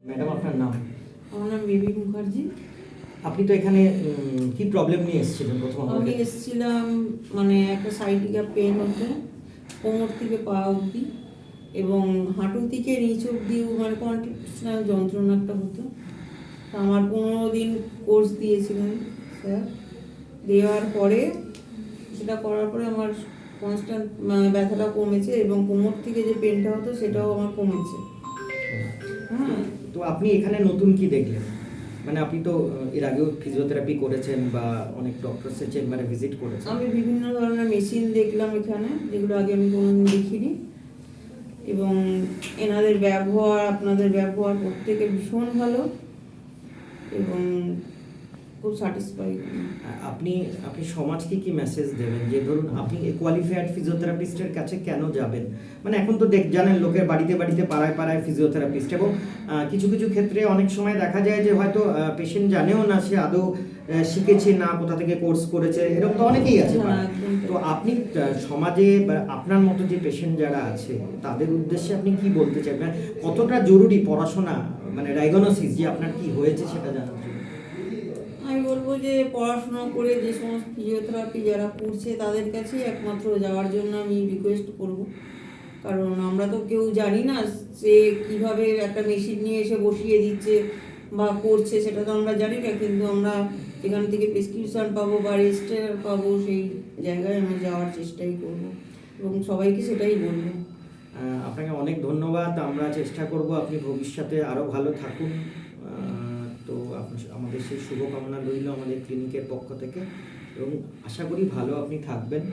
Madam আপনার নাম? আমার নাম বেবি মুখার্জি। আপনি তো এখানে কি প্রবলেম নিয়ে এসেছিলেন প্রথম? আমি এসেছিলাম মানে একটা সাইটিকা পেন হতো কোমর থেকে পা অবধি এবং হাঁটু থেকে নিচ অবধিও মানে কন্টিনিউশনাল যন্ত্রণা একটা হতো। তা আমার 15 দিন কোর্স দিয়েছিলেন স্যার। দেওয়ার পরে সেটা করার পরে আমার কনস্ট্যান্ট ব্যথাটা কমেছে এবং কোমর থেকে যে পেনটা হতো সেটাও আমার কমেছে। হ্যাঁ, তো আপনি এখানে নতুন কি দেখলেন? মানে আপনি তো এর আগেও ফিজিওথেরাপি করেছেন বা অনেক ডক্টরসের চেম্বারে ভিজিট করেছেন। আমি বিভিন্ন ধরনের মেশিন দেখলাম এখানে, যেগুলো আগে আমি কোনোদিন দেখিনি, এবং এনাদের ব্যবহার, আপনাদের ব্যবহার প্রত্যেকের ভীষণ ভালো এবং খুব স্যাটিসফাই। আপনি আপনি সমাজকে কি মেসেজ দেবেন যে ধরুন আপনি কোয়ালিফাইড ফিজিওথেরাপিস্টের কাছে কেন যাবেন? মানে এখন তো জানেন লোকের বাড়িতে বাড়িতে পাড়ায় পাড়ায় ফিজিওথেরাপিস্ট, এবং কিছু কিছু ক্ষেত্রে অনেক সময় দেখা যায় যে হয়তো পেশেন্ট জানেও না সে আদৌ শিখেছে না কোথা থেকে কোর্স করেছে, এরকম তো অনেকেই আছে। তো আপনি সমাজে বা আপনার মতো যে পেশেন্ট যারা আছে তাদের উদ্দেশ্যে আপনি কি বলতে চাইবেন? কতটা জরুরি পড়াশোনা, মানে ডায়াগনোসিস যে আপনার কি হয়েছে সেটা জানার জন্য? আমি বলবো যে পড়াশোনা করে যে সমস্ত ফিজিওথেরাপি যারা করছে তাদের কাছেই একমাত্র যাওয়ার জন্য আমি রিকোয়েস্ট করব। কারণ আমরা তো কেউ জানি না সে কিভাবে একটা মেশিন নিয়ে এসে বসিয়ে দিচ্ছে বা করছে, সেটা তো আমরা জানি না, কিন্তু আমরা এখান থেকে প্রেসক্রিপশন পাবো বা রেজিস্টার পাবো, সেই জায়গায় আমি যাওয়ার চেষ্টাই করব এবং সবাইকে সেটাই বলবো। আপনাকে অনেক ধন্যবাদ। আমরা চেষ্টা করব আপনি ভবিষ্যতে আরও ভালো থাকুন। তো আমাদের সেই শুভকামনা রইল আমাদের ক্লিনিকের পক্ষ থেকে, এবং আশা করি ভালো আপনি থাকবেন।